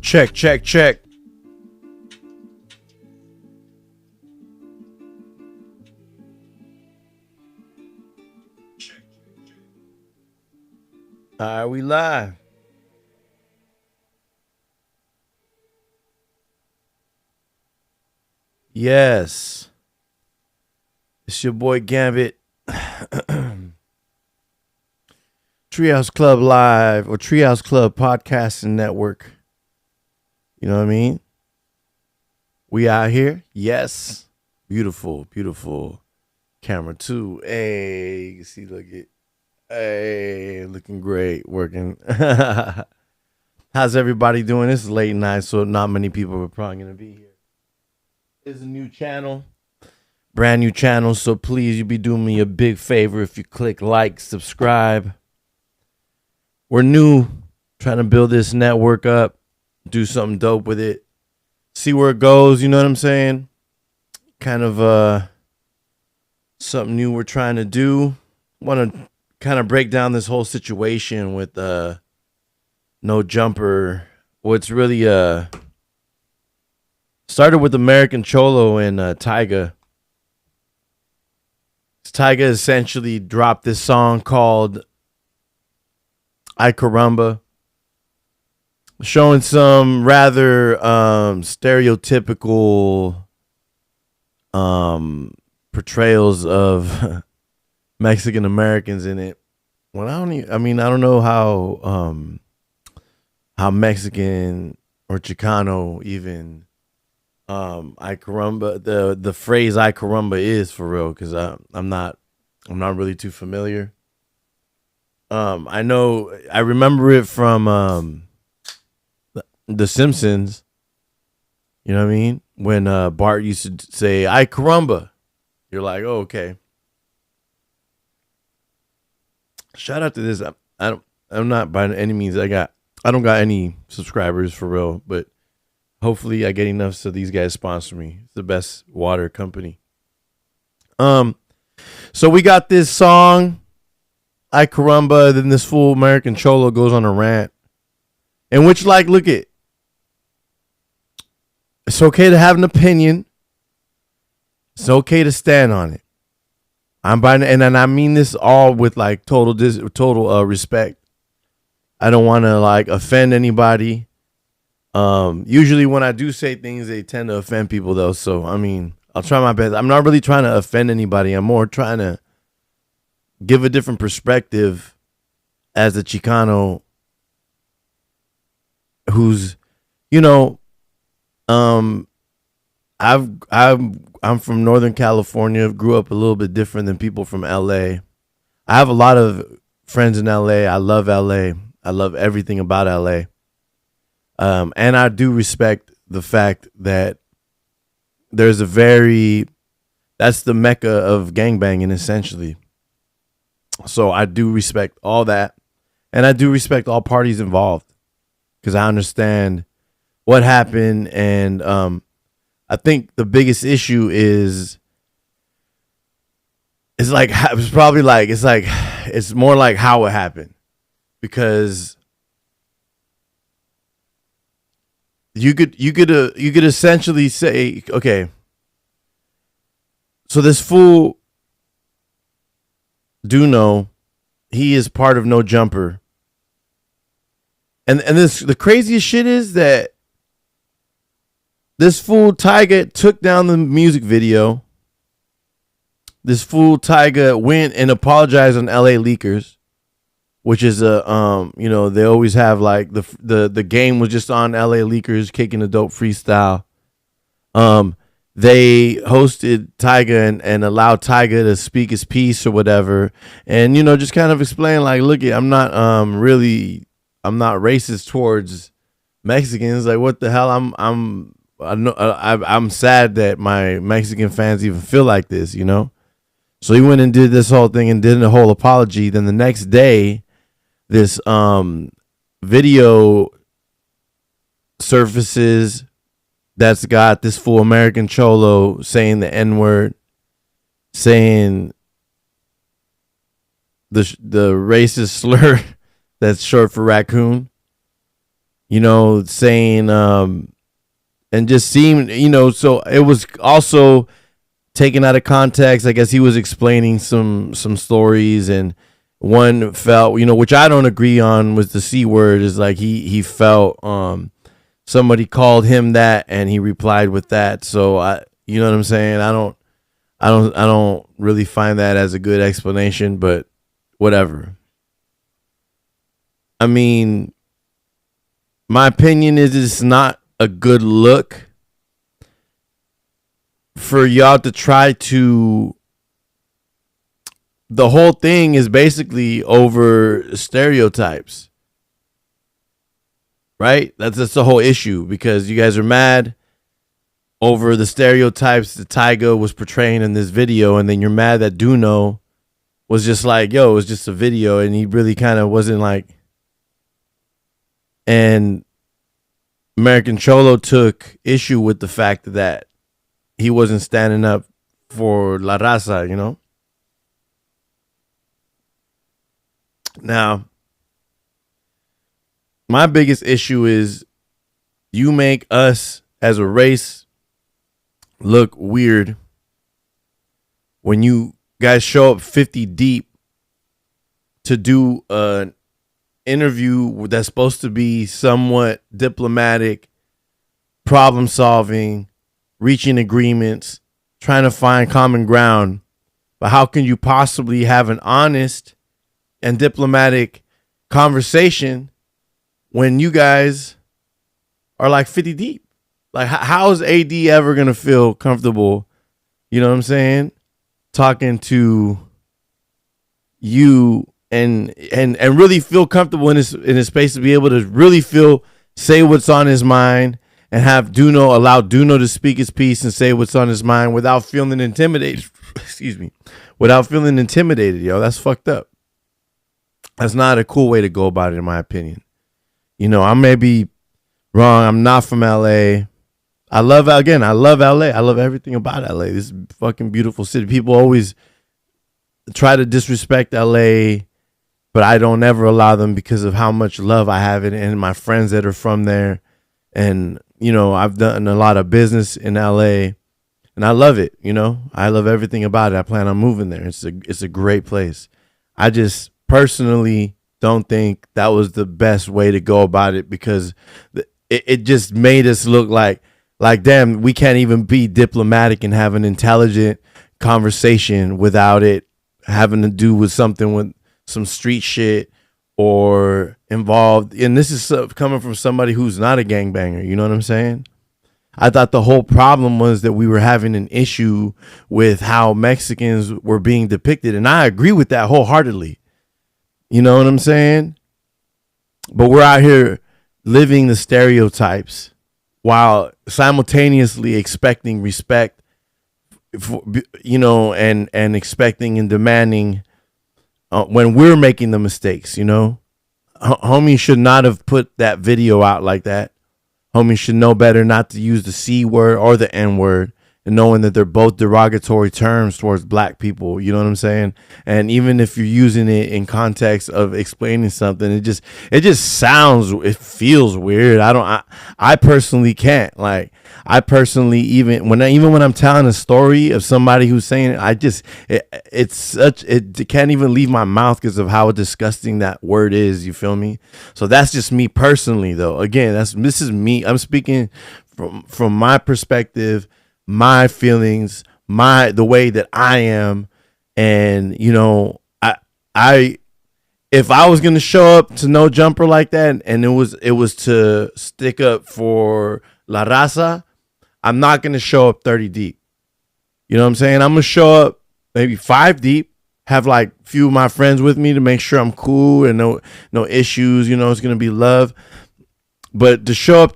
Check, check, check. All right, we live. Yes. It's your boy Ghambit. Treehouse Club Live or Treehouse Club Podcasting Network. You know what I mean? We out here. Yes. Beautiful, beautiful camera too. Hey, you see, look it. Hey, looking great, working. How's everybody doing? This is late night, so not many people are probably going to be here. It's a new channel, brand new channel, so please, you be doing me a big favor if you click like, subscribe. We're new, trying to build this network up, do something dope with it, see where it goes, you know what I'm saying? Kind of something new we're trying to do. Want to kind of break down this whole situation with No Jumper. What's really started with American Cholo and Tyga. Tyga essentially dropped this song called I Caramba, showing some rather stereotypical portrayals of Mexican Americans in it. Well, I don't know how Mexican or Chicano even I caramba the phrase I caramba is for real, because I'm not really too familiar. I remember it from The Simpsons. You know what I mean? When Bart used to say I caramba, you're like, oh, okay. Shout out to this. I'm not by any means. I don't got any subscribers for real, but hopefully I get enough so these guys sponsor me. It's the best water company. So we got this song, I Caramba, then this fool American Cholo goes on a rant. In which, like, look it. It's okay to have an opinion. It's okay to stand on it. And I mean this all with like total respect. I don't want to like offend anybody. Usually when I do say things, they tend to offend people though. So, I mean, I'll try my best. I'm not really trying to offend anybody. I'm more trying to give a different perspective as a Chicano who's, you know, I'm from Northern California. Grew up a little bit different than people from LA. I have a lot of friends in LA. I love LA. I love everything about LA. And I do respect the fact that that's the mecca of gangbanging, essentially. So I do respect all that. And I do respect all parties involved, because I understand what happened. And I think the biggest issue it's more like how it happened, because you could essentially say, okay, so this fool Duno, he is part of No Jumper, and the craziest shit is that this fool Tyga took down the music video. This fool Tyga went and apologized on LA Leakers, which is they always have like the game was just on LA Leakers kicking a dope freestyle. They hosted Tyga and allowed Tyga to speak his piece or whatever, and just kind of explain like, look, I'm not racist towards Mexicans. Like, what the hell? I'm sad that my Mexican fans even feel like this, So he went and did this whole thing and did a whole apology. Then the next day, this video surfaces that's got this fool American Cholo saying the N-word, saying the racist slur that's short for raccoon. saying and just seemed, so it was also taken out of context. I guess he was explaining some stories, and one felt, which I don't agree on, was the C word. Is like he felt somebody called him that, and he replied with that. So you know what I'm saying? I don't really find that as a good explanation, but whatever. I mean, my opinion is it's not a good look for y'all to try to. The whole thing is basically over stereotypes, right? That's the whole issue, because you guys are mad over the stereotypes that Tyga was portraying in this video, and then you're mad that Duno was just like, yo, it was just a video, and he really kind of wasn't like. And American Cholo took issue with the fact that he wasn't standing up for La Raza, Now, my biggest issue is you make us as a race look weird when you guys show up 50 deep to do an interview that's supposed to be somewhat diplomatic, problem solving, reaching agreements, trying to find common ground. But how can you possibly have an honest and diplomatic conversation when you guys are like 50 deep? Like, how is AD ever going to feel comfortable, you know what I'm saying, talking to you and really feel comfortable in his space to be able to really say what's on his mind, and have allow Duno to speak his piece and say what's on his mind without feeling intimidated. Excuse me. Without feeling intimidated, yo. That's fucked up. That's not a cool way to go about it, in my opinion. I may be wrong. I'm not from LA. I love LA. I love everything about LA. This is a fucking beautiful city. People always try to disrespect LA, but I don't ever allow them, because of how much love I have and my friends that are from there. And, I've done a lot of business in LA, and I love it. I love everything about it. I plan on moving there. It's a great place. I just personally don't think that was the best way to go about it, because it just made us look like damn, we can't even be diplomatic and have an intelligent conversation without it having to do with something with some street shit or involved. And this is coming from somebody who's not a gangbanger. You know what I'm saying? I thought the whole problem was that we were having an issue with how Mexicans were being depicted. And I agree with that wholeheartedly. You know what I'm saying? But we're out here living the stereotypes while simultaneously expecting respect, and expecting and demanding when we're making the mistakes. Homie should not have put that video out like that. Homie should know better not to use the C word or the N word, and knowing that they're both derogatory terms towards black people. You know what I'm saying? And even if you're using it in context of explaining something, it just feels weird. I personally can't. Like, I personally, even when I'm telling a story of somebody who's saying it, it can't even leave my mouth because of how disgusting that word is. You feel me? So that's just me personally, though. Again, this is me. I'm speaking from my perspective, my feelings, the way that I am. And, I if I was going to show up to No Jumper like that, and it was to stick up for La Raza, I'm not going to show up 30 deep. You know what I'm saying? I'm going to show up maybe 5 deep, have like a few of my friends with me to make sure I'm cool and no issues. It's going to be love. But to show up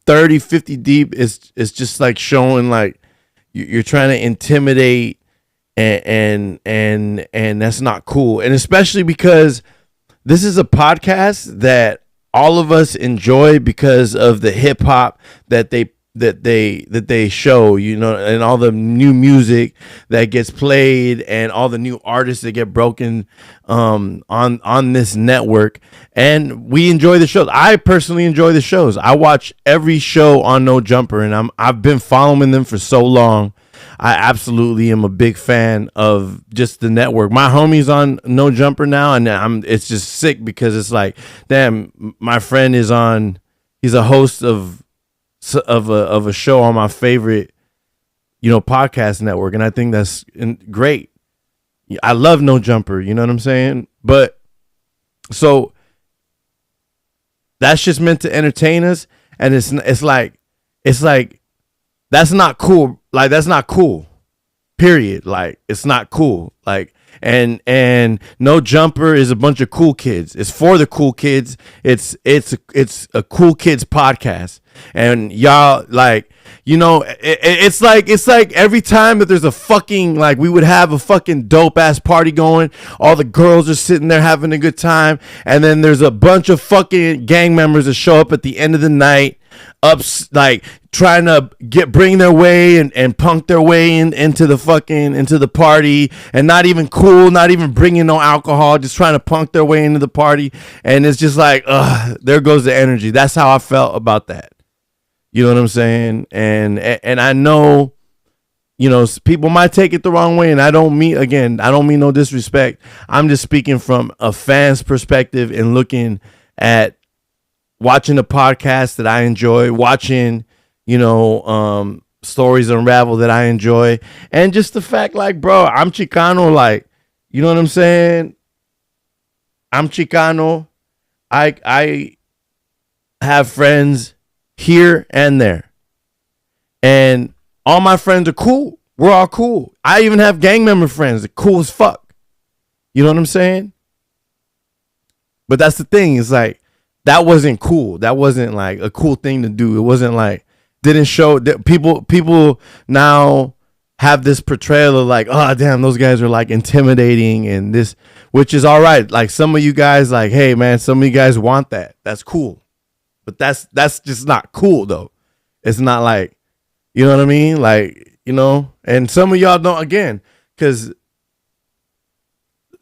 30, 50 deep is just like showing like you're trying to intimidate, and that's not cool. And especially because this is a podcast that all of us enjoy because of the hip hop that they that they show, and all the new music that gets played and all the new artists that get broken on this network. And we enjoy the shows. I personally enjoy the shows. I watch every show on No Jumper, and I've been following them for so long. I absolutely am a big fan of just the network. My homie's on No Jumper now, and it's just sick because it's like, damn, my friend is on. He's a host of a show on my favorite, podcast network, and I think that's great. I love No Jumper, you know what I'm saying? But so that's just meant to entertain us, and it's like that's not cool. Like, that's not cool. Period. Like, it's not cool. Like, and No Jumper is a bunch of cool kids. It's for the cool kids. It's a cool kids podcast. And y'all, like, it's like every time that there's a fucking, like, we would have a fucking dope ass party going, all the girls are sitting there having a good time, and then there's a bunch of fucking gang members that show up at the end of the night, like trying to bring their way and punk their way into the party, and not even cool, not even bringing no alcohol, just trying to punk their way into the party. And it's just like, there goes the energy. That's how I felt about that. You know what I'm saying? And I know, people might take it the wrong way, and I don't mean no disrespect. I'm just speaking from a fan's perspective and looking at watching a podcast that I enjoy, watching, stories unravel that I enjoy, and just the fact, like, bro, I'm Chicano, like, you know what I'm saying? I'm Chicano. I have friends here and there, and all my friends are cool. We're all cool. I even have gang member friends that are cool as fuck. You know what I'm saying? But that's the thing. It's like, that wasn't cool. That wasn't like a cool thing to do. It wasn't like, didn't show that people now have this portrayal of like, oh damn, those guys are like intimidating and this, which is all right. Like, some of you guys, like, hey man, some of you guys want that. That's cool. But that's just not cool though. It's not like, you know what I mean? Like, and some of y'all don't, again, because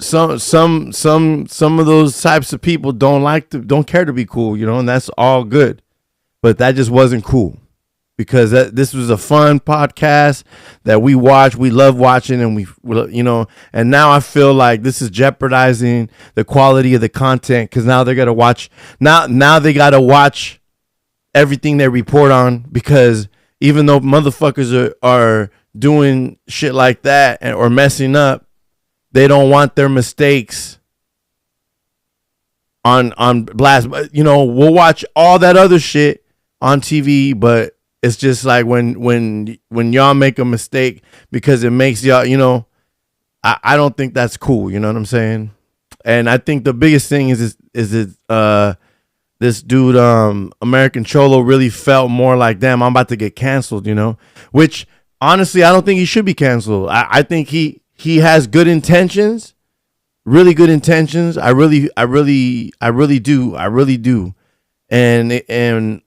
some of those types of people don't care to be cool, and that's all good. But that just wasn't cool, because this was a fun podcast that we watch, we love watching, and and now I feel like this is jeopardizing the quality of the content, because now they got to watch now they got to watch everything they report on, because even though motherfuckers are doing shit like that or messing up, they don't want their mistakes on blast. We'll watch all that other shit on TV, but it's just like when y'all make a mistake because it makes y'all, I don't think that's cool. You know what I'm saying? And I think the biggest thing is this dude, American Cholo, really felt more like, damn, I'm about to get canceled, which honestly, I don't think he should be canceled. I think he has good intentions, really good intentions. I really do. And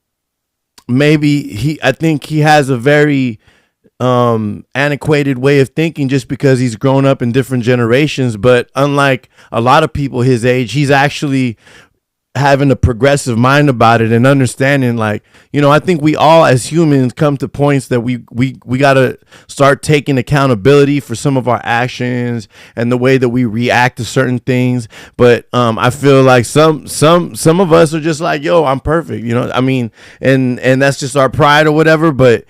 maybe I think he has a very antiquated way of thinking, just because he's grown up in different generations. But unlike a lot of people his age, he's actually having a progressive mind about it and understanding, like, I think we all as humans come to points that we got to start taking accountability for some of our actions and the way that we react to certain things. But I feel like some of us are just like, yo, I'm perfect, I mean, and that's just our pride or whatever. But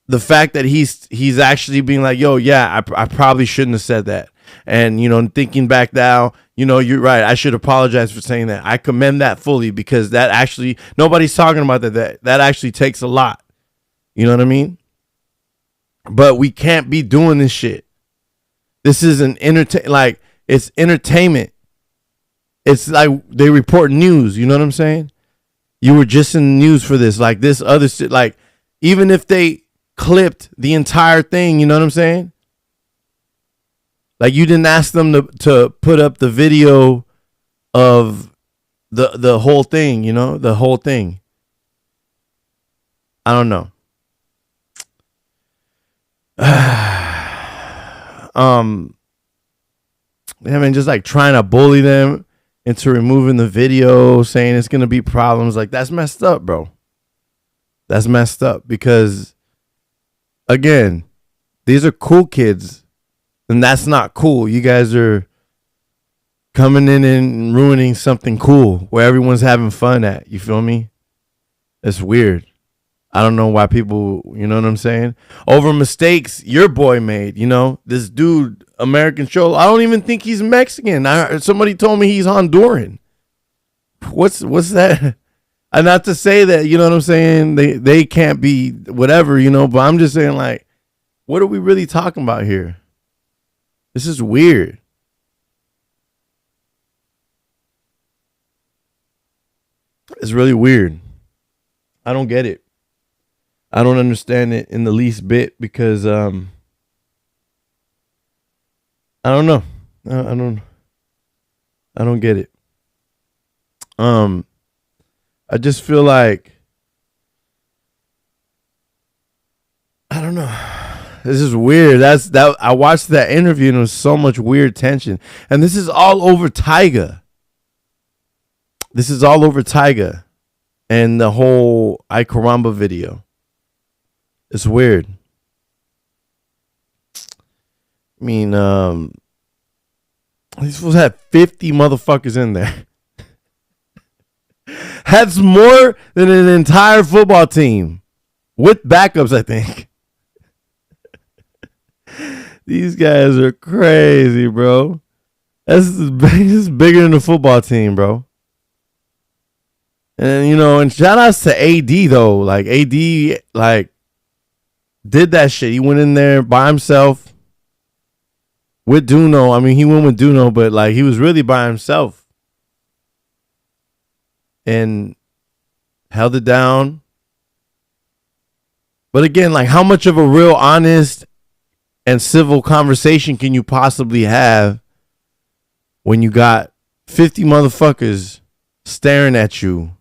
the fact that he's actually being like, yo, yeah, I probably shouldn't have said that. And, thinking back now, you're right. I should apologize for saying that. I commend that fully, because that actually, nobody's talking about that. That actually takes a lot. You know what I mean? But we can't be doing this shit. This is it's entertainment. It's like they report news. You know what I'm saying? You were just in the news for this. Like, this other shit. Like, even if they clipped the entire thing, you know what I'm saying? Like, you didn't ask them to put up the video of the whole thing, the whole thing. I don't know. I mean, just like trying to bully them into removing the video, saying it's gonna be problems. Like, that's messed up, bro. That's messed up because, again, these are cool kids, and that's not cool. You guys are coming in and ruining something cool where everyone's having fun at. You feel me? It's weird. I don't know why people, you know what I'm saying? Over mistakes your boy made, you know? This dude, American Cholo, I don't even think he's Mexican. Somebody told me he's Honduran. What's that? And not to say that, you know what I'm saying? They can't be whatever, you know, but I'm just saying, like, what are we really talking about here? This is weird. It's really weird. I don't get it. I don't understand it in the least bit because I don't know. I don't get it. I just feel like I don't know. This is weird. I watched that interview and there was so much weird tension. And this is all over Tyga. This is all over Tyga and the whole Ay Caramba video. It's weird. I mean, these fools had 50 motherfuckers in there. That's more than an entire football team with backups, I think. These guys are crazy, bro. This is bigger than the football team, bro. And, you know, and shout outs to AD, though. Like, AD, like, did that shit. He went in there by himself with Duno. I mean, he went with Duno, but, like, he was really by himself. And held it down. But again, like, how much of a real honest and civil conversation can you possibly have when you got 50 motherfuckers staring at you?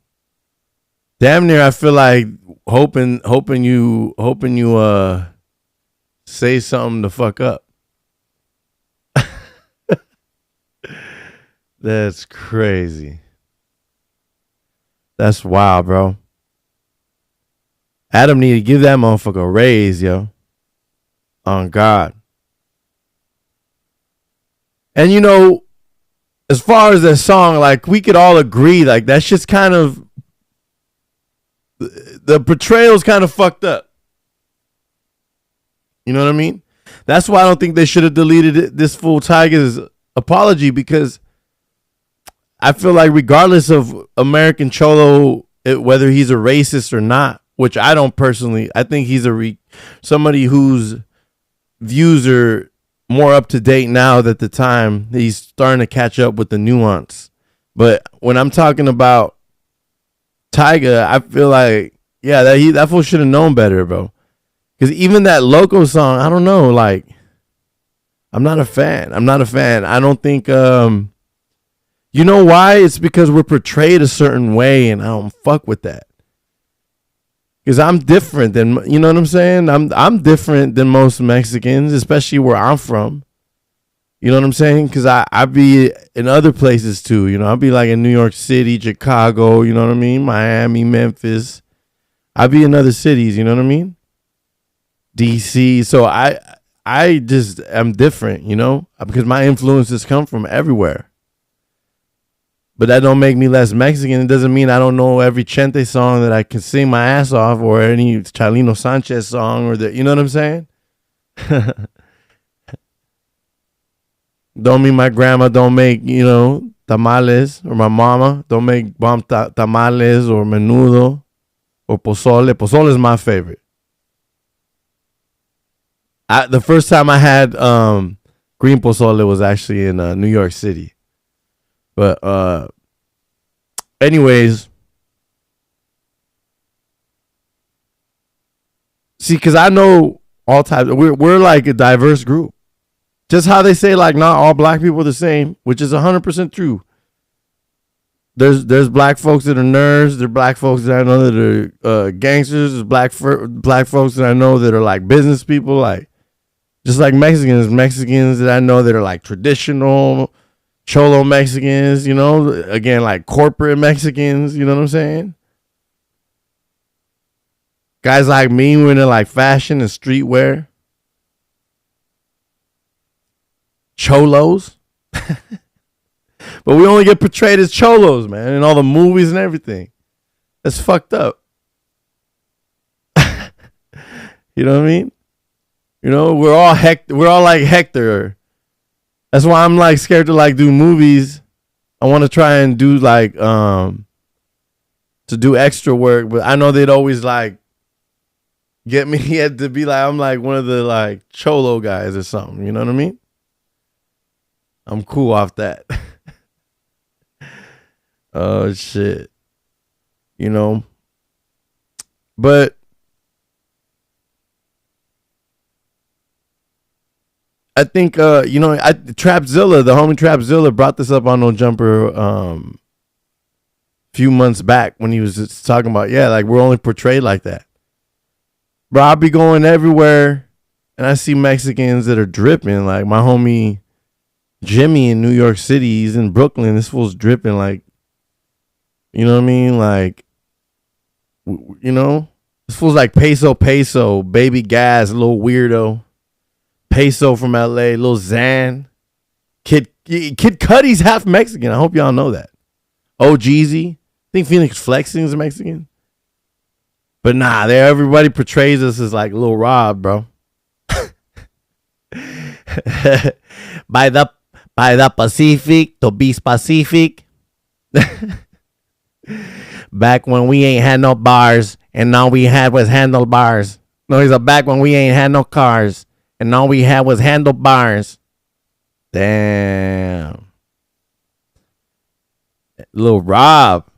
Damn near, I feel like hoping you say something to fuck up. That's crazy. That's wild, bro. Adam need to give that motherfucker a raise, yo. On God. And you know, as far as that song, like, we could all agree, like, that's just kind of, the portrayal's kind of fucked up. You know what I mean? That's why I don't think they should have deleted this fool Tyga's apology, because I feel like regardless of American Cholo, whether he's a racist or not, which I don't personally, I think he's somebody whose views are more up to date now that the time he's starting to catch up with the nuance. But when I'm talking about Tyga, I feel like, yeah, that fool should have known better, bro. Because even that Loco song, I don't know, like, I'm not a fan. I don't think, you know why? It's because we're portrayed a certain way, and I don't fuck with that. Because I'm different than, you know what I'm saying? I'm different than most Mexicans, especially where I'm from. You know what I'm saying? Because I be in other places too. You know, I'll be like in New York City, Chicago, you know what I mean? Miami, Memphis. I be in other cities, you know what I mean? DC. So I just am different, you know? Because my influences come from everywhere. But that don't make me less Mexican. It doesn't mean I don't know every Chente song that I can sing my ass off, or any Chalino Sanchez song, or you know what I'm saying? Don't mean my grandma don't make, you know, tamales, or my mama don't make bomb tamales or menudo or pozole. Pozole is my favorite. The first time I had green pozole was actually in New York City. But anyways, see, because I know all types. We're like a diverse group. Just how they say, like, not all black people are the same, which is 100% true. There's black folks that are nerds. There's black folks that I know that are gangsters. There's black folks that I know that are like business people. Like, Just like Mexicans that I know that are like traditional Cholo Mexicans, you know, again, like corporate Mexicans, you know what I'm saying? Guys like me, we're into like fashion and streetwear. Cholos. But we only get portrayed as cholos, man, in all the movies and everything. That's fucked up. You know what I mean? You know, we're all like Hector. That's why I'm like scared to like do movies. I want to try and do like to do extra work, but I know they'd always like get me to be like I'm like one of the like cholo guys or something. You know what I mean? I'm cool off that. Oh shit. You know. But I think Trapzilla, the homie Trapzilla brought this up on No Jumper few months back when he was just talking about, yeah, like we're only portrayed like that. Bro, I'll be going everywhere and I see Mexicans that are dripping. Like my homie Jimmy in New York City, he's in Brooklyn. This fool's dripping like, you know what I mean? Like, you know, this fool's like peso, baby gas, little weirdo. Peso from LA, Lil Xan. Kid Cudi's half Mexican. I hope y'all know that. Oh, Jeezy. I think Phoenix Flexing is Mexican. But nah, everybody portrays us as like Lil Rob, bro. by the Pacific, to be specific. Back when we ain't had no bars and all we had was handlebars. No, he's back when we ain't had no cars. And all we had was handlebars. Damn. Little Rob.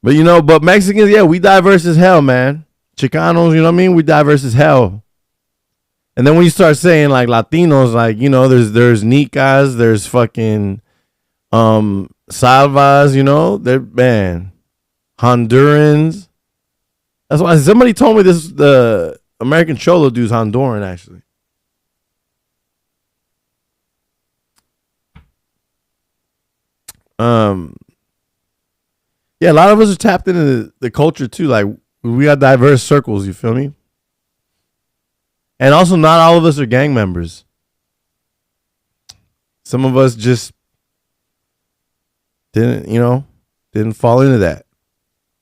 But you know, but Mexicans, yeah, we diverse as hell, man. Chicanos, you know what I mean? We diverse as hell. And then when you start saying like Latinos, like, you know, there's Nicas, there's fucking Salvas, you know, they're, man, Hondurans. That's why somebody told me this, the American Cholo dude's Honduran, actually. Yeah, a lot of us are tapped into the culture too. Like we got diverse circles, you feel me? And also not all of us are gang members. Some of us just didn't fall into that.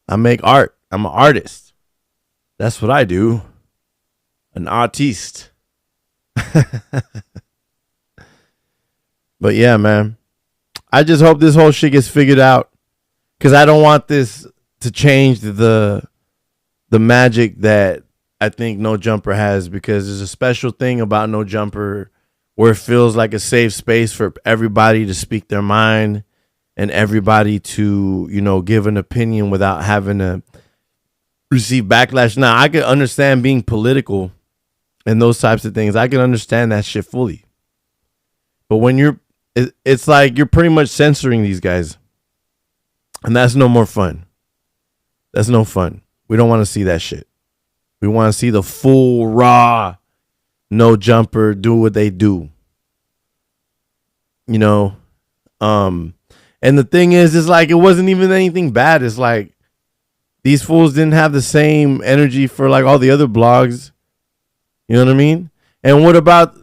I make art. I'm an artist. That's what I do. An artiste. But yeah, man. I just hope this whole shit gets figured out. Because I don't want this to change the magic that I think No Jumper has. Because there's a special thing about No Jumper where it feels like a safe space for everybody to speak their mind and everybody to, you know, give an opinion without having to receive backlash. Now, I could understand being political and those types of things. I can understand that shit fully. But when it's like you're pretty much censoring these guys. And that's no more fun. That's no fun. We don't want to see that shit. We want to see the full, raw, No Jumper do what they do. You know? And the thing is, it's like, it wasn't even anything bad. It's like, these fools didn't have the same energy for like all the other blogs. You know what I mean? And what about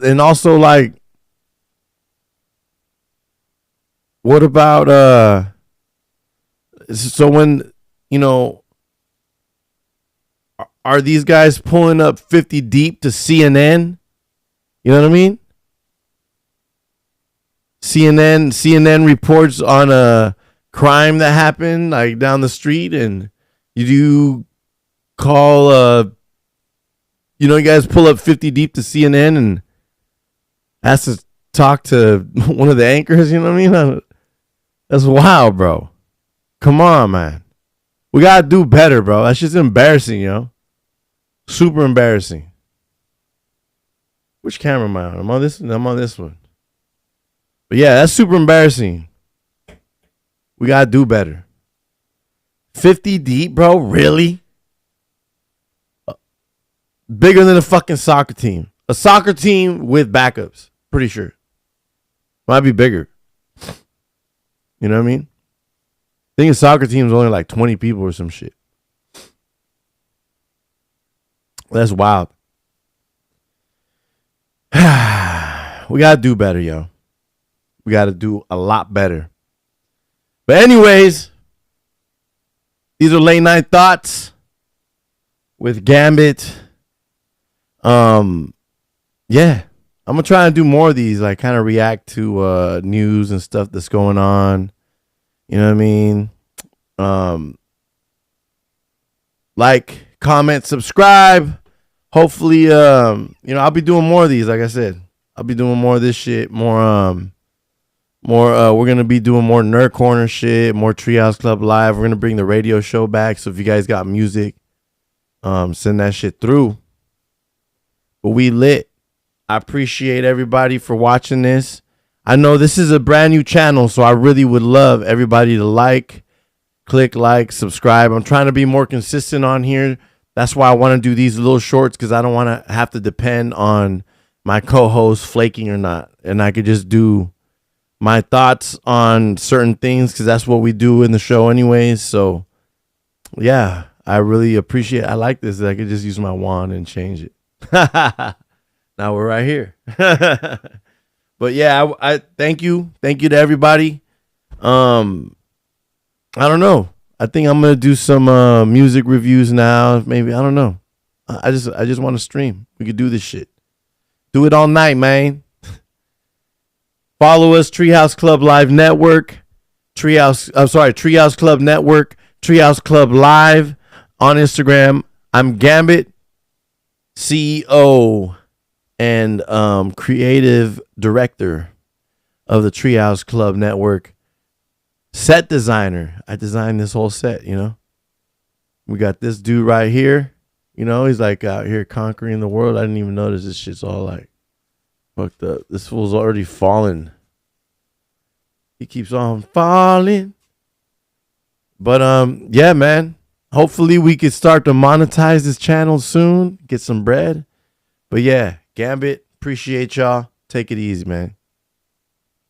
so when, you know, are these guys pulling up 50 deep to CNN? You know what I mean? CNN reports on a crime that happened like down the street, and you call you guys pull up 50 deep to CNN and ask to talk to one of the anchors, you know what I mean? That's wild, bro. Come on, man. We gotta do better, bro. That's just embarrassing, yo. Super embarrassing. Which camera am I on? I'm on this one. But yeah, that's super embarrassing. We gotta do better. 50 deep, bro? Really? Bigger than a fucking soccer team. A soccer team with backups. Pretty sure. Might be bigger. You know what I mean? I think a soccer team is only like 20 people or some shit. That's wild. We got to do better, yo. We got to do a lot better. But anyways, these are late night thoughts with Ghambit. Yeah. I'm going to try and do more of these, like kind of react to news and stuff that's going on. You know what I mean? Like, comment, subscribe. Hopefully, I'll be doing more of these. Like I said, I'll be doing more of this shit. We're going to be doing more Nerd Corner shit, more Treehouse Club Live. We're going to bring the radio show back. So if you guys got music, send that shit through. But we lit. I appreciate everybody for watching this. I know this is a brand new channel, so I really would love everybody to click like, subscribe. I'm trying to be more consistent on here. That's why I want to do these little shorts, because I don't want to have to depend on my co-host flaking or not. And I could just do my thoughts on certain things, because that's what we do in the show anyways. So, yeah, I really appreciate it. I like this. I could just use my wand and change it. Now we're right here. But yeah, I thank you. Thank you to everybody. I don't know. I think I'm gonna do some music reviews now. Maybe, I don't know. I just want to stream. We could do this shit. Do it all night, man. Follow us, Treehouse Club Live Network. Treehouse Club Network. Treehouse Club Live on Instagram. I'm Ghambit, CEO and creative director of the Treehouse Club Network. Set designer. I designed this whole set, you know. We got this dude right here. You know, he's like out here conquering the world. I didn't even notice this shit's all like fucked up. This fool's already fallen. He keeps on falling. But yeah, man. Hopefully we could start to monetize this channel soon. Get some bread. But yeah, Ghambit, appreciate y'all. Take it easy, man.